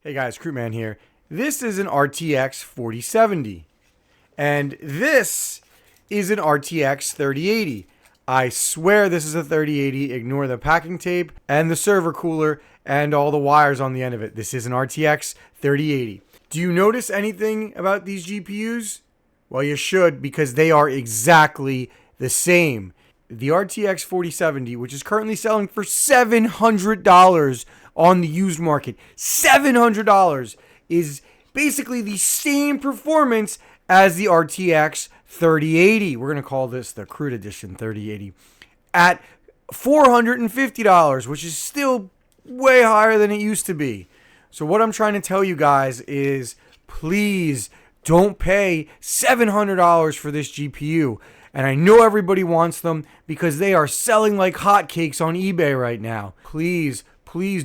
Hey guys, Crewman here. This is an RTX 4070, and this is an RTX 3080. I swear this is a 3080. Ignore the packing tape and the server cooler and all the wires on the end of it. This is an RTX 3080. Do you notice anything about these GPUs? Well, you should, because they are exactly the same. The RTX 4070, which is currently selling for $700 on the used market, $700, is basically the same performance as the RTX 3080. We're going to call this the Crude Edition 3080 at $450, which is still way higher than it used to be. So what I'm trying to tell you guys is, please don't pay $700 for this GPU. And I know everybody wants them because they are selling like hotcakes on eBay right now. Please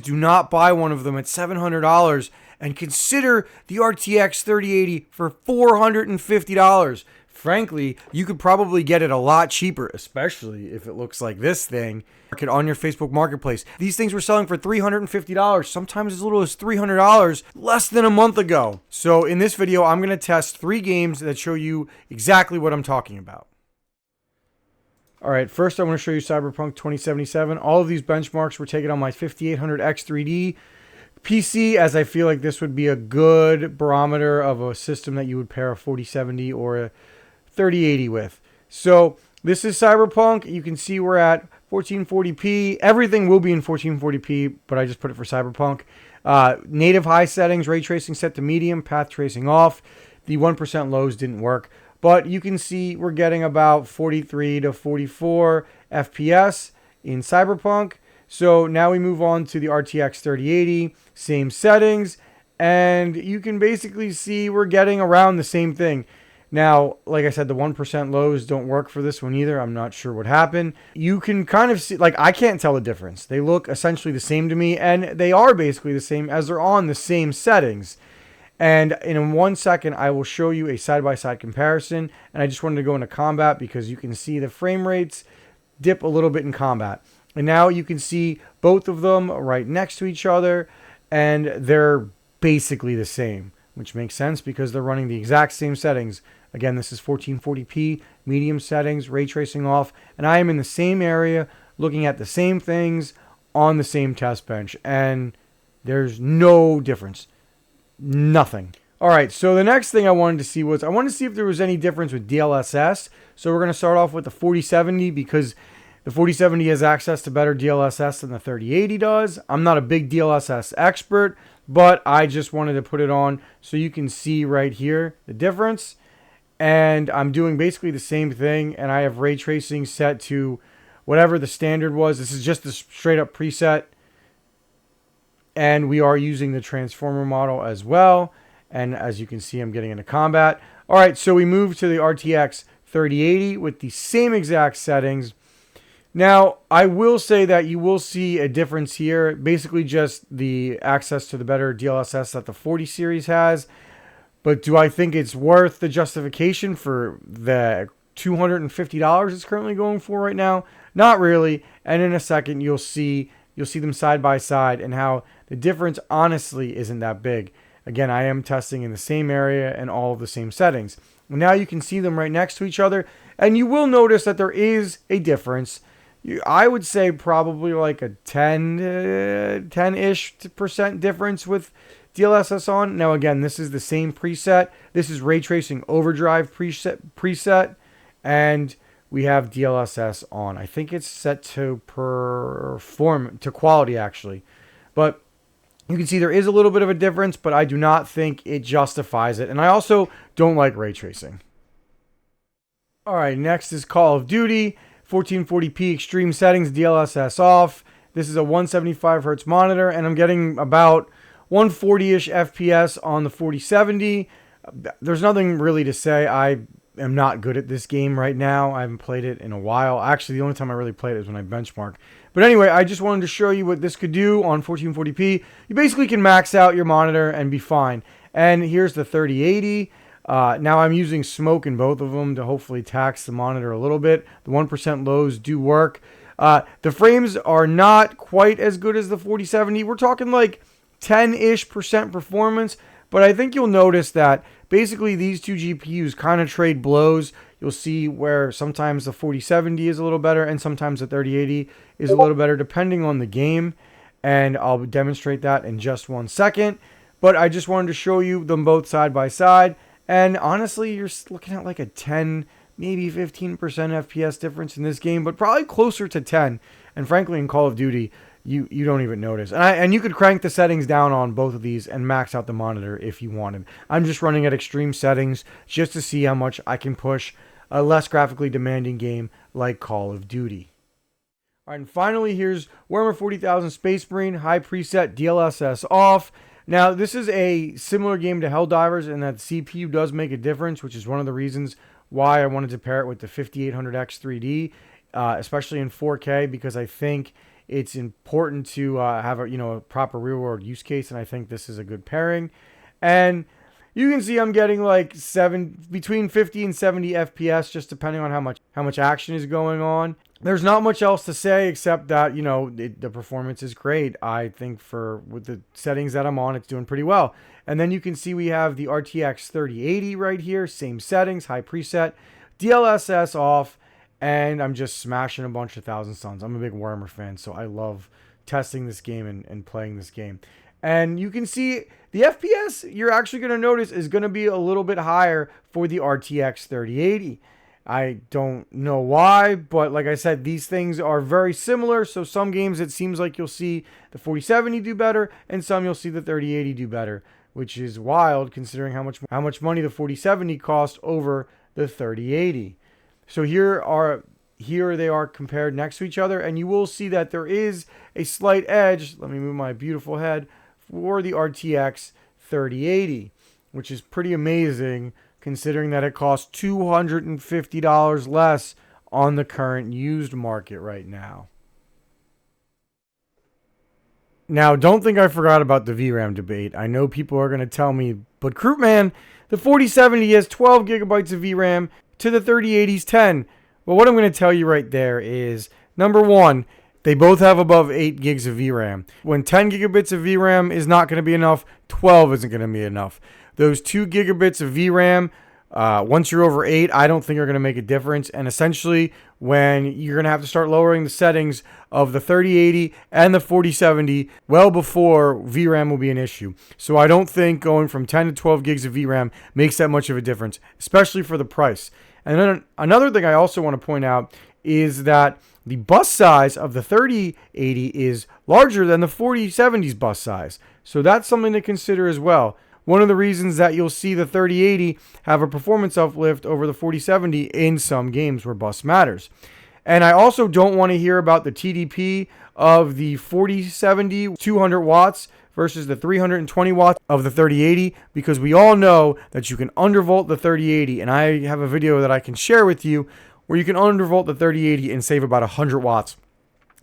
do not buy one of them at $700 and consider the RTX 3080 for $450. Frankly, you could probably get it a lot cheaper, especially if it looks like this thing on your Facebook Marketplace. These things were selling for $350, sometimes as little as $300 less than a month ago. So in this video, I'm going to test 3 games that show you exactly what I'm talking about. All right, first I want to show you Cyberpunk 2077. All of these benchmarks were taken on my 5800X3D PC, as I feel like this would be a good barometer of a system that you would pair a 4070 or a 3080 with. So this is Cyberpunk. You can see we're at 1440p. Everything will be in 1440p, but I just put it for Cyberpunk. Native high settings, ray tracing set to medium, path tracing off. The 1% lows didn't work. But you can see we're getting about 43 to 44 FPS in Cyberpunk. So now we move on to the RTX 3080, same settings, and you can basically see we're getting around the same thing. Now, like I said, the 1% lows don't work for this one either. I'm not sure what happened. You can kind of see, like, I can't tell the difference. They look essentially the same to me, and they are basically the same as they're on the same settings. And in 1 second, I will show you a side-by-side comparison. And I just wanted to go into combat because you can see the frame rates dip a little bit in combat. And now you can see both of them right next to each other, and they're basically the same, which makes sense because they're running the exact same settings. Again, this is 1440p, medium settings, ray tracing off, and I am in the same area looking at the same things on the same test bench, and there's no difference. Nothing. All right, so the next thing I wanted to see was, I wanted to see if there was any difference with DLSS. So we're going to start off with the 4070 because the 4070 has access to better DLSS than the 3080 does. I'm not a big DLSS expert, but I just wanted to put it on so you can see right here the difference. And I'm doing basically the same thing, and I have ray tracing set to whatever the standard was. This is just the straight up preset. And we are using the transformer model as well. And as you can see, I'm getting into combat. All right, so we move to the RTX 3080 with the same exact settings. Now, I will say that you will see a difference here. Basically just the access to the better DLSS that the 40 series has. But do I think it's worth the justification for the $250 it's currently going for right now? Not really. And in a second, you'll see them side by side and how the difference honestly isn't that big. Again, I am testing in the same area and all of the same settings. Now you can see them right next to each other, and you will notice that there is a difference. I would say probably like a 10-ish% difference with DLSS on. Now again, this is the same preset. This is ray tracing overdrive preset, and we have DLSS on. I think it's set to quality actually. But you can see there is a little bit of a difference, but I do not think it justifies it. And I also don't like ray tracing. All right, next is Call of Duty. 1440p extreme settings, DLSS off. This is a 175 hertz monitor, and I'm getting about 140-ish FPS on the 4070. There's nothing really to say. I am not good at this game right now. I haven't played it in a while. Actually, the only time I really played it is when I benchmark. But anyway, I just wanted to show you what this could do on 1440p. You basically can max out your monitor and be fine. And here's the 3080. Now I'm using smoke in both of them to hopefully tax the monitor a little bit. The 1% lows do work. The frames are not quite as good as the 4070. We're talking like 10-ish% performance, but I think you'll notice that basically these two GPUs kind of trade blows. You'll see where sometimes the 4070 is a little better and sometimes the 3080 is a little better depending on the game, and I'll demonstrate that in just 1 second. But I just wanted to show you them both side by side, and honestly, you're looking at like a 10, maybe 15% FPS difference in this game, but probably closer to 10. And frankly, in Call of Duty, you don't even notice. And you could crank the settings down on both of these and max out the monitor if you wanted. I'm just running at extreme settings just to see how much I can push a less graphically demanding game like Call of Duty. All right, and finally, here's Warhammer 40,000 Space Marine, high preset, DLSS off. Now, this is a similar game to Helldivers in that the CPU does make a difference, which is one of the reasons why I wanted to pair it with the 5800X 3D, especially in 4K, because I think it's important to have a proper real-world use case, and I think this is a good pairing. And you can see I'm getting like between 50 and 70 FPS, just depending on how much action is going on. There's not much else to say except that, the performance is great. I think with the settings that I'm on, it's doing pretty well. And then you can see we have the RTX 3080 right here, same settings, high preset, DLSS off, and I'm just smashing a bunch of Thousand Suns. I'm a big Warhammer fan, so I love testing this game and playing this game. And you can see the FPS you're actually going to notice is going to be a little bit higher for the RTX 3080. I don't know why, but like I said, these things are very similar. So some games it seems like you'll see the 4070 do better, and some you'll see the 3080 do better, which is wild considering how much money the 4070 cost over the 3080. So here they are compared next to each other, and you will see that there is a slight edge. Let me move my beautiful head for the RTX 3080, which is pretty amazing considering that it costs $250 less on the current used market right now. Now, don't think I forgot about the VRAM debate. I know people are going to tell me, but Croupman, the 4070 has 12 gigabytes of VRAM to the 3080's 10. Well, what I'm going to tell you right there is, number one, they both have above 8 gigs of VRAM. When 10 gigabits of VRAM is not going to be enough, 12 isn't going to be enough. Those 2 gigabits of VRAM, once you're over 8, I don't think are going to make a difference. And essentially, when you're going to have to start lowering the settings of the 3080 and the 4070 well before VRAM will be an issue. So I don't think going from 10 to 12 gigs of VRAM makes that much of a difference, especially for the price. And then another thing I also want to point out is that the bus size of the 3080 is larger than the 4070's bus size. So that's something to consider as well. One of the reasons that you'll see the 3080 have a performance uplift over the 4070 in some games where bus matters. And I also don't want to hear about the TDP of the 4070 200 watts versus the 320 watts of the 3080, because we all know that you can undervolt the 3080, and I have a video that I can share with you where you can undervolt the 3080 and save about 100 watts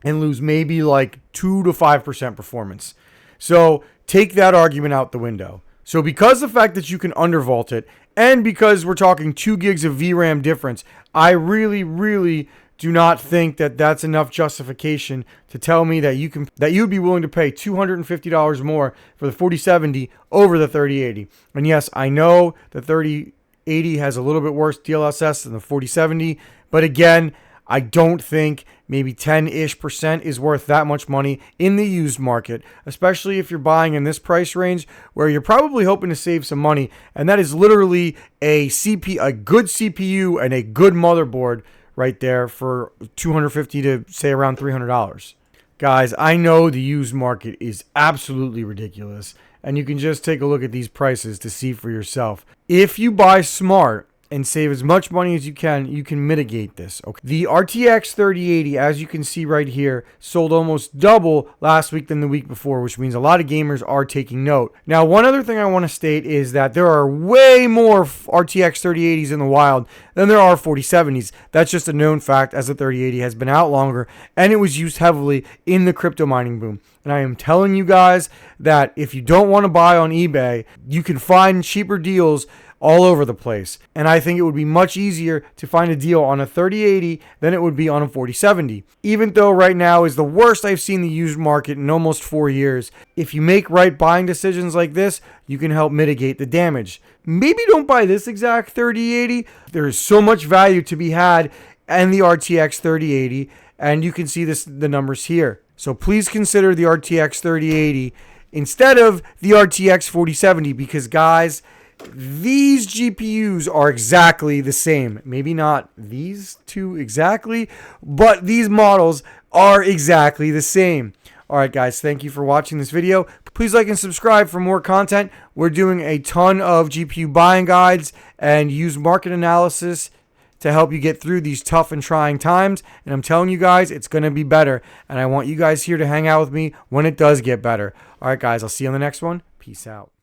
and lose maybe like 2 to 5% performance. So take that argument out the window. So because the fact that you can undervolt it, and because we're talking 2 gigs of VRAM difference, I really do not think that that's enough justification to tell me that you'd be willing to pay $250 more for the 4070 over the 3080. And yes, I know the 3080 has a little bit worse DLSS than the 4070, but again, I don't think maybe 10-ish% is worth that much money in the used market, especially if you're buying in this price range where you're probably hoping to save some money, and that is literally a good CPU and a good motherboard right there for $250 to say around $300. Guys, I know the used market is absolutely ridiculous, and you can just take a look at these prices to see for yourself. If you buy smart and save as much money as you can mitigate this. Okay. The RTX 3080, as you can see right here, sold almost double last week than the week before, which means a lot of gamers are taking note. Now, one other thing I want to state is that there are way more RTX 3080s in the wild than there are 4070s. That's just a known fact, as the 3080 has been out longer and it was used heavily in the crypto mining boom. And I am telling you guys that if you don't want to buy on eBay, you can find cheaper deals all over the place. And I think it would be much easier to find a deal on a 3080 than it would be on a 4070. Even though right now is the worst I've seen the used market in almost 4 years, if you make right buying decisions like this, you can help mitigate the damage. Maybe don't buy this exact 3080. There is so much value to be had in the RTX 3080, and you can see the numbers here. So please consider the RTX 3080 instead of the RTX 4070, because guys, these GPUs are exactly the same. Maybe not these two exactly, but these models are exactly the same. All right, guys, thank you for watching this video. Please like and subscribe for more content. We're doing a ton of GPU buying guides and use market analysis to help you get through these tough and trying times. And I'm telling you guys, it's going to be better. And I want you guys here to hang out with me when it does get better. All right, guys, I'll see you on the next one. Peace out.